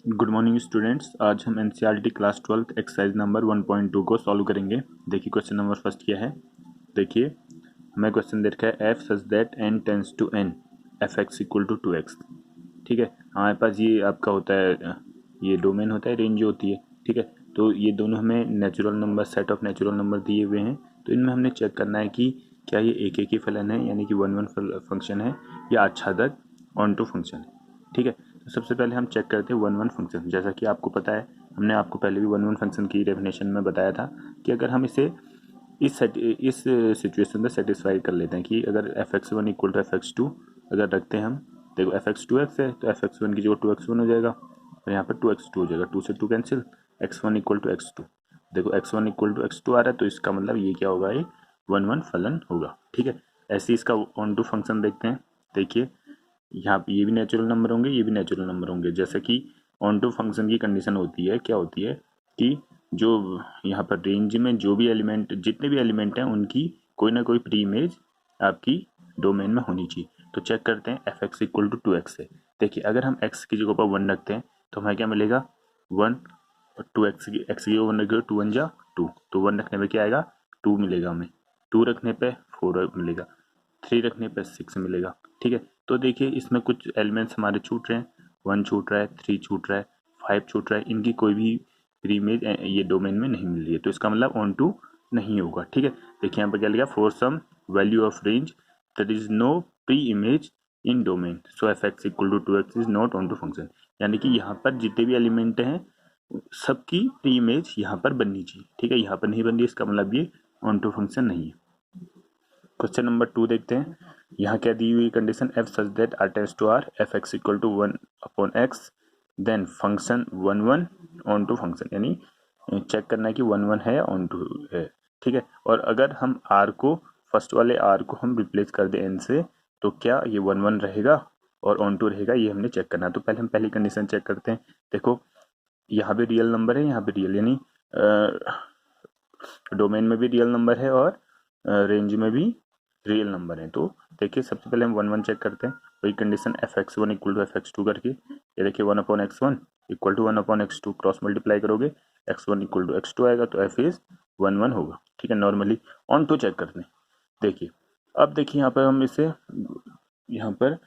Good morning students. आज हम NCERT class 12 exercise number 1.2 को सॉल्व करेंगे। देखिए क्वेश्चन नंबर फर्स्ट क्या है। देखिए हमें क्वेश्चन दे रखा है F such that N tends to N F x equal to 2x। ठीक है, हमारे पास ये आपका होता है, ये डोमेन होता है, रेंज होती है। ठीक है, तो ये दोनों हमें natural number, set of natural number दिए हुए हैं। तो इनमें हमने चेक करना है कि क्या ये एक ही फलन है, यानी कि वन वन फंक्शन है, या आच्छादक ऑन टू फंक्शन है। ठीक है, तो सबसे पहले हम चेक करते हैं वन वन फंक्शन। जैसा कि आपको पता है, हमने आपको पहले भी वन वन फंक्शन की डेफिनेशन में बताया था कि अगर हम इसे इस सिचुएशन में सेटिस्फाई कर लेते हैं कि अगर f x one equal to f x two अगर रखते हैं हम, देखो एफ एक्स टू एक्स है तो एफ एक्स वन की जगह टू एक्स वन हो जाएगा और यहाँ पर टू एक्स टू हो जाएगा, टू से two cancel, x one equal to x two. देखो x one equal to x two आ रहा है, तो इसका मतलब ये क्या होगा, ये वन वन फलन होगा। ठीक है, ऐसे इसका ऑन टू फंक्शन देखते हैं। देखिए यहाँ पे ये भी नेचुरल नंबर होंगे, ये भी नेचुरल नंबर होंगे। जैसे कि ऑन टू फंक्शन की कंडीशन होती है, क्या होती है कि जो यहाँ पर रेंज में जो भी एलिमेंट, जितने भी एलिमेंट हैं, उनकी कोई ना कोई प्री इमेज आपकी डोमेन में होनी चाहिए। तो चेक करते हैं f x equal to two x है। देखिए अगर हम एक्स की जगह पर वन रखते हैं तो हमें क्या मिलेगा, वन। और टू एक्स की जगह वन रखेगा, टू वन जा टू, तो वन रखने पे क्या आएगा, टू मिलेगा हमें। टू रखने पे फोर मिलेगा, थ्री रखने पे सिक्स मिलेगा। ठीक है, तो देखिए इसमें कुछ एलिमेंट्स हमारे छूट रहे हैं, वन छूट रहा है, थ्री छूट रहा है, फाइव छूट रहा है, इनकी कोई भी प्री इमेज ये डोमेन में नहीं मिल रही है, तो इसका मतलब ऑन टू नहीं होगा। ठीक है, देखिए यहाँ पर क्या लिखा, for some value of range that is no pre image in domain so f x equal to two x is not onto function. यानी कि यहाँ पर जितने भी एलिमेंट हैं सबकी प्री इमेज यहाँ पर बननी चाहिए। ठीक है, यहाँ पर नहीं बन रही, इसका मतलब ये ऑन टू फंक्शन नहीं है। क्वेश्चन नंबर 2 देखते हैं। यहाँ क्या दी हुई condition, f such that R tends to R f x equal to one upon x then function one one onto function, यानी चेक करना है कि वन वन है या ऑन टू है। ठीक है, और अगर हम आर को, फर्स्ट वाले आर को हम रिप्लेस कर दें एन से, तो क्या ये वन वन रहेगा और ऑन टू रहेगा, ये हमने चेक करना है। तो पहले हम पहली कंडीशन चेक करते हैं। देखो यहाँ पे रियल नंबर है, यहाँ पे रियल, यानी डोमेन में भी रियल नंबर है और रेंज में भी रियल नंबर है। तो देखिए सबसे पहले हम वन वन चेक करते हैं, वही condition f x one equal to f x two करके, ये देखिए one upon x one equal to one upon x two, cross multiply करोगे x one equal to x two आएगा, तो एफ इज वन वन होगा। ठीक है, normally on to check करते हैं। देखिए अब देखिए यहाँ पर हम इसे, यहाँ पर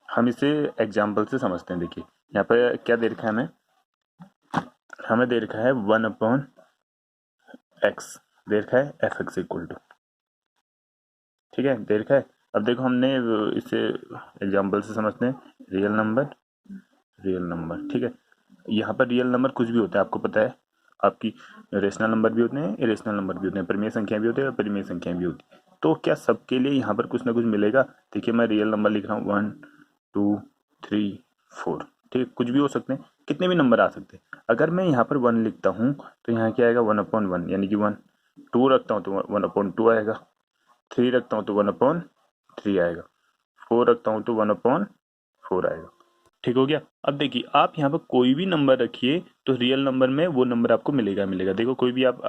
हम इसे एग्जाम्पल से समझते हैं। देखिए यहाँ पर क्या दे रखा है, हमें दे रखा है वन अपॉन एक्स, दे रखा है एफ एक्स इक्वल टू, ठीक है, दे रखा है। अब देखो हमने इसे एग्जाम्पल से समझते हैं, रियल नंबर, रियल नंबर। ठीक है, यहाँ पर रियल नंबर कुछ भी होता है, आपको पता है, आपकी रेशनल नंबर भी होते हैं, इरेशनल नंबर भी होते हैं, परिमेय संख्या भी होती है और परिमेय संख्या भी होती है। तो क्या सबके लिए यहाँ पर कुछ ना कुछ मिलेगा। देखिए मैं रियल नंबर लिख रहा हूँ, वन टू थ्री फोर, ठीक है, कुछ भी हो सकते हैं, कितने भी नंबर आ सकते हैं। अगर मैं यहाँ पर वन लिखता हूँ तो यहाँ क्या आएगा, वन अपॉन वन, यानी कि वन। टू रखता हूँ तो वन अपॉन टू आएगा, थ्री रखता हूँ तो वन अपॉन थ्री आएगा, फोर रखता हूँ तो वन अपॉन फोर आएगा। ठीक हो गया। अब देखिए आप यहाँ पर कोई भी नंबर रखिए तो रियल नंबर में वो नंबर आपको मिलेगा मिलेगा। देखो कोई भी आप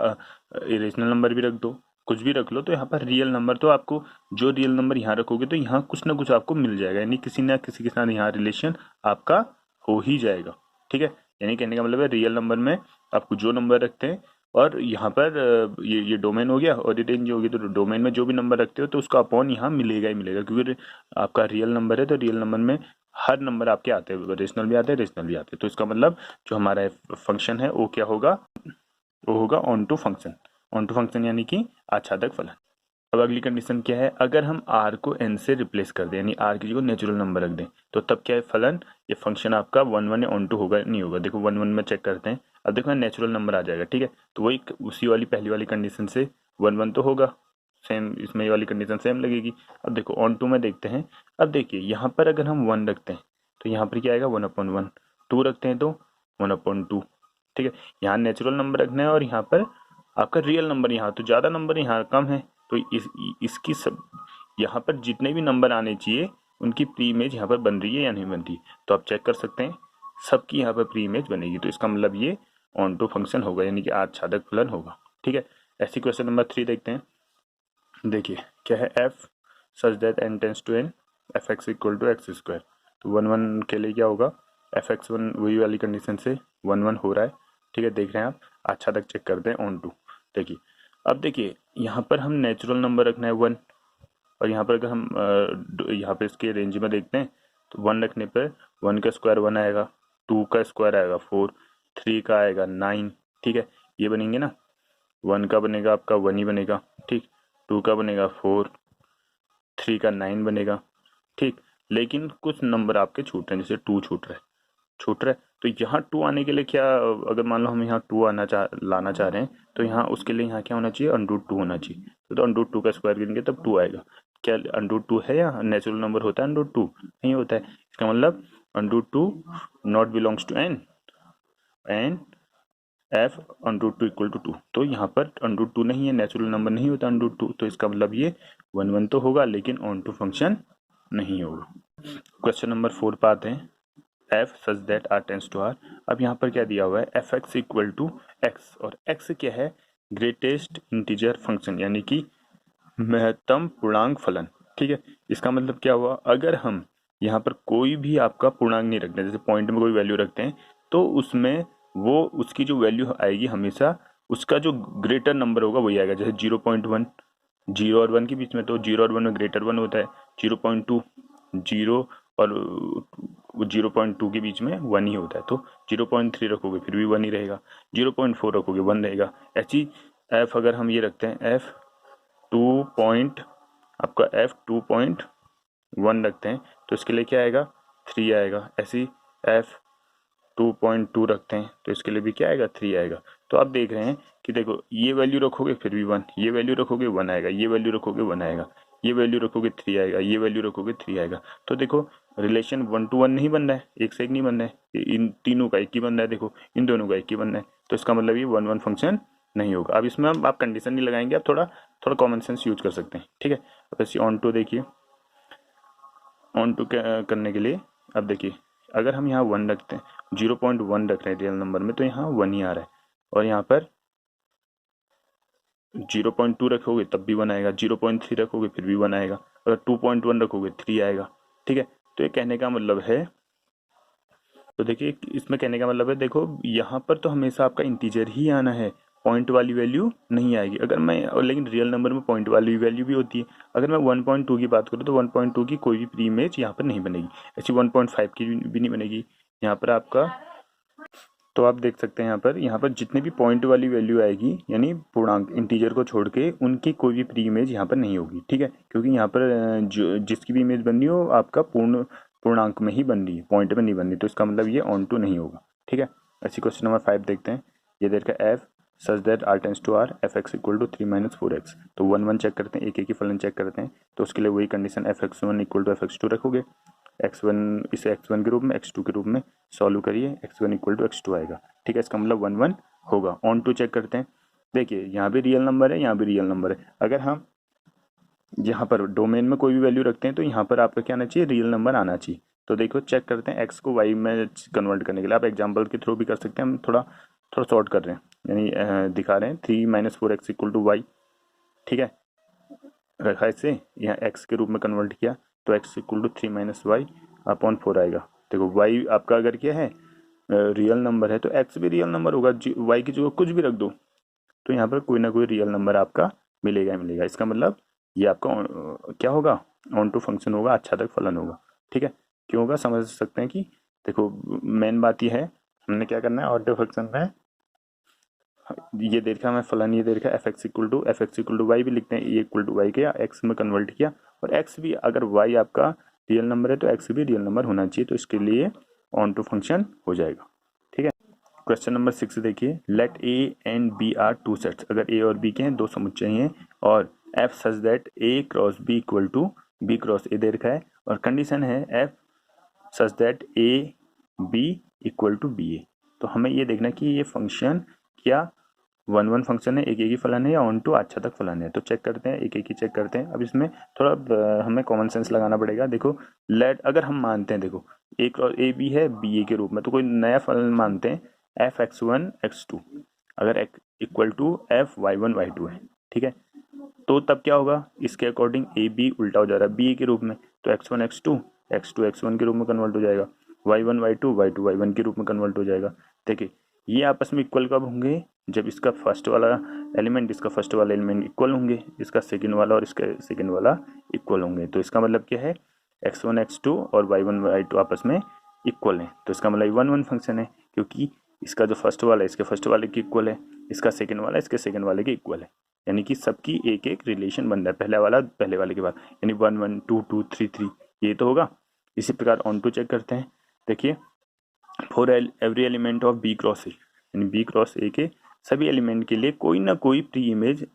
इरेशनल नंबर भी रख दो, कुछ भी रख लो, तो यहाँ पर रियल नंबर, तो आपको जो रियल नंबर यहाँ रखोगे तो यहाँ कुछ ना कुछ आपको मिल जाएगा, यानी किसी ना किसी के साथ यहाँ रिलेशन आपका हो ही जाएगा। ठीक है, यानी कहने का मतलब है रियल नंबर में आपको जो नंबर रखते हैं, और यहाँ पर ये डोमेन हो गया और ये रेंज होगी, तो डोमेन में जो भी नंबर रखते हो तो उसका अपॉन यहाँ मिलेगा ही मिलेगा, क्योंकि आपका रियल नंबर है तो रियल नंबर में हर नंबर आपके आते हैं, रेशनल भी आते हैं, रेशनल भी आते हैं। तो इसका मतलब जो हमारा फंक्शन है वो क्या होगा, वो होगा onto function. Onto function यानी कि आच्छादक फलन। अब अगली कंडीशन क्या है, अगर हम r को n से रिप्लेस कर दें, यानी r की जगह नेचुरल नंबर रख दें, तो तब क्या है फलन, ये फंक्शन आपका वन वन या ऑन टू होगा नहीं होगा। देखो वन वन में चेक करते हैं, अब देखो नेचुरल नंबर आ जाएगा। ठीक है, तो वही उसी वाली पहली वाली कंडीशन से वन वन तो होगा, सेम इसमें ये वाली कंडीशन सेम लगेगी। अब देखो ऑन टू में देखते हैं। अब देखिए यहाँ पर अगर हम वन रखते हैं तो यहाँ पर क्या आएगा, वन अपॉन वन। टू रखते हैं तो वन अपॉन टू। ठीक है, यहाँ नेचुरल नंबर रखना है और यहाँ पर आपका रियल नंबर, यहाँ तो ज़्यादा नंबर यहाँ कम है, तो इसकी सब यहाँ पर जितने भी नंबर आने चाहिए उनकी प्री इमेज यहाँ पर बन रही है या नहीं बन रही, तो आप चेक कर सकते हैं सबकी यहाँ पर प्री इमेज बनेगी, तो इसका मतलब ये ऑन टू फंक्शन होगा, यानी कि आच्छादक फलन होगा। ठीक है, ऐसी क्वेश्चन नंबर 3 देखते हैं। देखिए क्या है, F such that N tends to N F x equal to x square. तो वन वन के लिए क्या होगा, fx1 वही वाली कंडीशन से 1 1 हो रहा है, ठीक है, देख रहे हैं आप। अच्छा तक चेक करते हैं ऑन टू। देखिए अब देखिए यहाँ पर हम नेचुरल नंबर रखना है 1, और यहाँ पर अगर हम यहाँ पे इसके रेंज में देखते हैं तो 1 रखने पर 1 का स्क्वायर 1 आएगा, 2 का स्क्वायर आएगा 4, 3 का आएगा 9, ठीक है, ये बनेंगे ना। 1 का बनेगा आपका 1 ही बनेगा, ठीक, 2 का बनेगा 4, 3 का 9 बनेगा, ठीक। लेकिन कुछ नंबर आपके छूट रहे हैं, जैसे 2 छूट रहा है। तो यहाँ 2 आने के लिए क्या, अगर मान लो हम यहाँ 2 लाना चाह रहे हैं, तो यहाँ उसके लिए यहाँ क्या होना चाहिए, √2 होना चाहिए। तो √2 का स्क्वायर गिनेंगे तब 2 आएगा। क्या √2 है या नेचुरल नंबर होता है √2? नहीं होता है। इसका मतलब √2 not belongs to n and f √2 equal to 2। तो यहाँ पर √2 नहीं है, नेचुरल नंबर नहीं होता √2, तो इसका मतलब ये 1 1 तो होगा लेकिन ऑन टू फंक्शन नहीं होगा। क्वेश्चन नंबर 4 पे आते हैं, f such that r tends to r। अब यहाँ पर क्या दिया हुआ है, fx इक्वल टू x, और x क्या है, ग्रेटेस्ट इंटीजर फंक्शन, यानी कि महत्तम पूर्णांक फलन, ठीक है। इसका मतलब क्या हुआ, अगर हम यहाँ पर कोई भी आपका पूर्णांक नहीं रखते, जैसे पॉइंट में कोई वैल्यू रखते हैं, तो उसमें वो उसकी जो वैल्यू आएगी हमेशा उसका जो ग्रेटर नंबर होगा वही आएगा। जैसे 0.1, 0 और 1 के बीच में, तो 0 और 1 में ग्रेटर 1 होता है। 0.2, 0 और 0.2 के बीच में 1 ही होता है। तो 0.3 रखोगे फिर भी 1 ही रहेगा, 0.4 रखोगे 1 रहेगा। ऐसी f अगर हम ये रखते हैं, f 2.1 रखते हैं, तो इसके लिए क्या आएगा, 3 आएगा। ऐसी f 2.2 रखते हैं तो इसके लिए भी क्या आएगा, 3 आएगा। तो आप देख रहे हैं कि देखो ये वैल्यू रखोगे फिर भी 1, ये वैल्यू रखोगे 1 आएगा, ये वैल्यू रखोगे 1 आएगा, ये वैल्यू रखोगे 3 आएगा, ये वैल्यू रखोगे 3 आएगा। तो देखो रिलेशन 1 to 1 नहीं बन रहा है, एक से एक नहीं बन रहा है, इन तीनों का एक ही बन रहा है, देखो इन दोनों का एक ही बन रहा है। तो इसका मतलब ये 1 1 फंक्शन नहीं होगा। अब इसमें आप कंडीशन नहीं लगाएंगे, आप थोड़ा कॉमन सेंस यूज कर सकते हैं, ठीक है। अब ऐसे ऑन टू देखिए, ऑन टू करने के लिए अब देखिए, अगर हम यहाँ 1 रखते हैं, 0.1 रख रहे हैं रियल नंबर में, तो यहाँ 1 ही आ रहा है, और यहाँ पर 0.2 रखोगे तब भी 1 आएगा, 0.3 रखोगे फिर भी 1 आएगा, अगर 2.1 रखोगे 3 आएगा, ठीक है। तो ये कहने का मतलब है, तो देखिए इसमें कहने का मतलब है, देखो यहाँ पर तो हमेशा आपका इंटीजर ही आना है, पॉइंट वाली वैल्यू नहीं आएगी। अगर मैं, और लेकिन रियल नंबर में पॉइंट वाली वैल्यू भी होती है। अगर मैं 1.2 की बात करूँ तो 1.2 की कोई भी प्री इमेज यहाँ पर नहीं बनेगी, ऐसी 1.5 की भी नहीं बनेगी यहाँ पर आपका। तो आप देख सकते हैं यहाँ पर जितने भी पॉइंट वाली वैल्यू आएगी, यानी पूर्णांक इंटीजर को छोड़ के, उनकी कोई भी प्री इमेज यहाँ पर नहीं होगी, ठीक है। क्योंकि यहाँ पर जो जिसकी भी इमेज बन रही हो आपका पूर्णांक में ही बन रही है, पॉइंट में नहीं बन रही, तो इसका मतलब ये ऑन टू नहीं होगा, ठीक है। ऐसी क्वेश्चन नंबर 5 देखते हैं। ये देर का f such that r tends to r fx equal to 3 - 4x। तो 1 1 चेक करते हैं, एक ही फलन चेक करते हैं। तो उसके लिए वही condition fx1 equal to fx2 रखोगे, x1 इसे x1 के रूप में, x2 के रूप में सॉल्व करिए, x1 इक्वल टू x2 आएगा, ठीक है। इसका मतलब 1 1 होगा। ऑन टू चेक करते हैं, देखिए यहाँ भी रियल नंबर है, यहाँ भी रियल नंबर है। अगर हम यहाँ पर डोमेन में कोई भी वैल्यू रखते हैं तो यहाँ पर आपका क्या आना चाहिए, रियल नंबर आना चाहिए। तो देखो चेक करते हैं, x को y में कन्वर्ट करने के लिए आप एग्जाम्पल के थ्रू भी कर सकते हैं। हम थोड़ा शॉर्ट कर रहे हैं, यानी दिखा रहे हैं 3 - 4x इक्वल टू y, ठीक है। रखा इसे यहाँ x के रूप में कन्वर्ट किया, तो x equal to 3 - y upon 4 आएगा। देखो y आपका अगर क्या है, रियल नंबर है, तो x भी रियल नंबर होगा, y की जगह कुछ भी रख दो तो यहाँ पर कोई ना कोई रियल नंबर आपका मिलेगा ही मिलेगा। इसका मतलब ये आपका क्या होगा, ऑन टू फंक्शन होगा, अच्छा तक फलन होगा, ठीक है। क्यों होगा समझ सकते हैं कि देखो मेन बात ये है, हमने क्या करना है, ऑन टू फंक्शन में ये देखा हमें फलन, ये देखा f x equal to y भी लिखते हैं, ए इक्वल टू वाई के, या एक्स में कन्वर्ट किया, और एक्स भी अगर वाई आपका रियल नंबर है तो एक्स भी रियल नंबर होना चाहिए, तो इसके लिए ऑन टू फंक्शन हो जाएगा, ठीक है। क्वेश्चन नंबर 6 देखिए, let A and B are two sets. अगर ए और बी के हैं दो समुच्चय हैं, और f such that A cross B equal to B cross A दे रखा है, और कंडीशन है F such that A B equal to B A. तो हमें ये देखना कि ये फंक्शन क्या 1 1 फंक्शन है, एक ही फलन है, या ऑन टू अच्छा तक फलन है। तो चेक करते हैं, एक ही चेक करते हैं। अब इसमें थोड़ा हमें कॉमन सेंस लगाना पड़ेगा। देखो लेट, अगर हम मानते हैं, देखो ए क्रॉस ए बी है बी ए के रूप में, तो कोई नया फलन मानते हैं एफ x1 x2, अगर equal to F y1 y2 है, ठीक है। तो तब क्या होगा, इसके अकॉर्डिंग ए बी उल्टा हो जा रहा है बी ए के रूप में, तो x1 x2 x2 x1 के रूप में कन्वर्ट हो जाएगा। y1 y2 y2 y1 के रूप में कन्वर्ट हो जाएगा। देखिए ये आपस में इक्वल कब होंगे, जब इसका फर्स्ट वाला एलिमेंट इसका फर्स्ट वाला एलिमेंट इक्वल होंगे, इसका सेकंड वाला और इसका सेकंड वाला इक्वल होंगे। तो इसका मतलब क्या है, x1 x2 और y1 y2 आपस में इक्वल है, तो इसका मतलब 1 1 फंक्शन है, क्योंकि इसका जो फर्स्ट वाला है इसके फर्स्ट वाले के इक्वल है, इसका सेकंड वाला इसके सेकंड वाले के इक्वल है, यानी कि सबकी एक एक रिलेशन बन रहा है, पहला वाला पहले वाले के बाद, यानी 1 1 2 2 3 3 ये तो होगा। इसी प्रकार ऑन टू चेक करते हैं। देखिए for every element of B cross A, यानी बी क्रॉस ए के सभी एलिमेंट के लिए कोई ना कोई प्री इमेज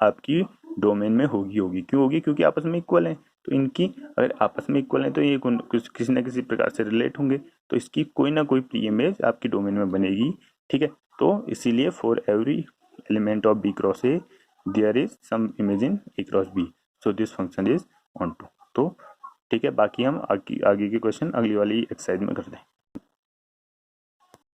आपकी डोमेन में होगी। क्यों होगी, क्योंकि आपस में इक्वल है, तो इनकी अगर आपस में इक्वल है तो ये किसी न किसी प्रकार से रिलेट होंगे, तो इसकी कोई ना कोई प्री इमेज आपकी डोमेन में बनेगी। ठीक है, तो इसीलिए for every element of B cross A there is some image in A cross B, so this function is onto. तो ठीक है, बाकी हम आगे के क्वेश्चन अगली वाली एक्सरसाइज में करते हैं।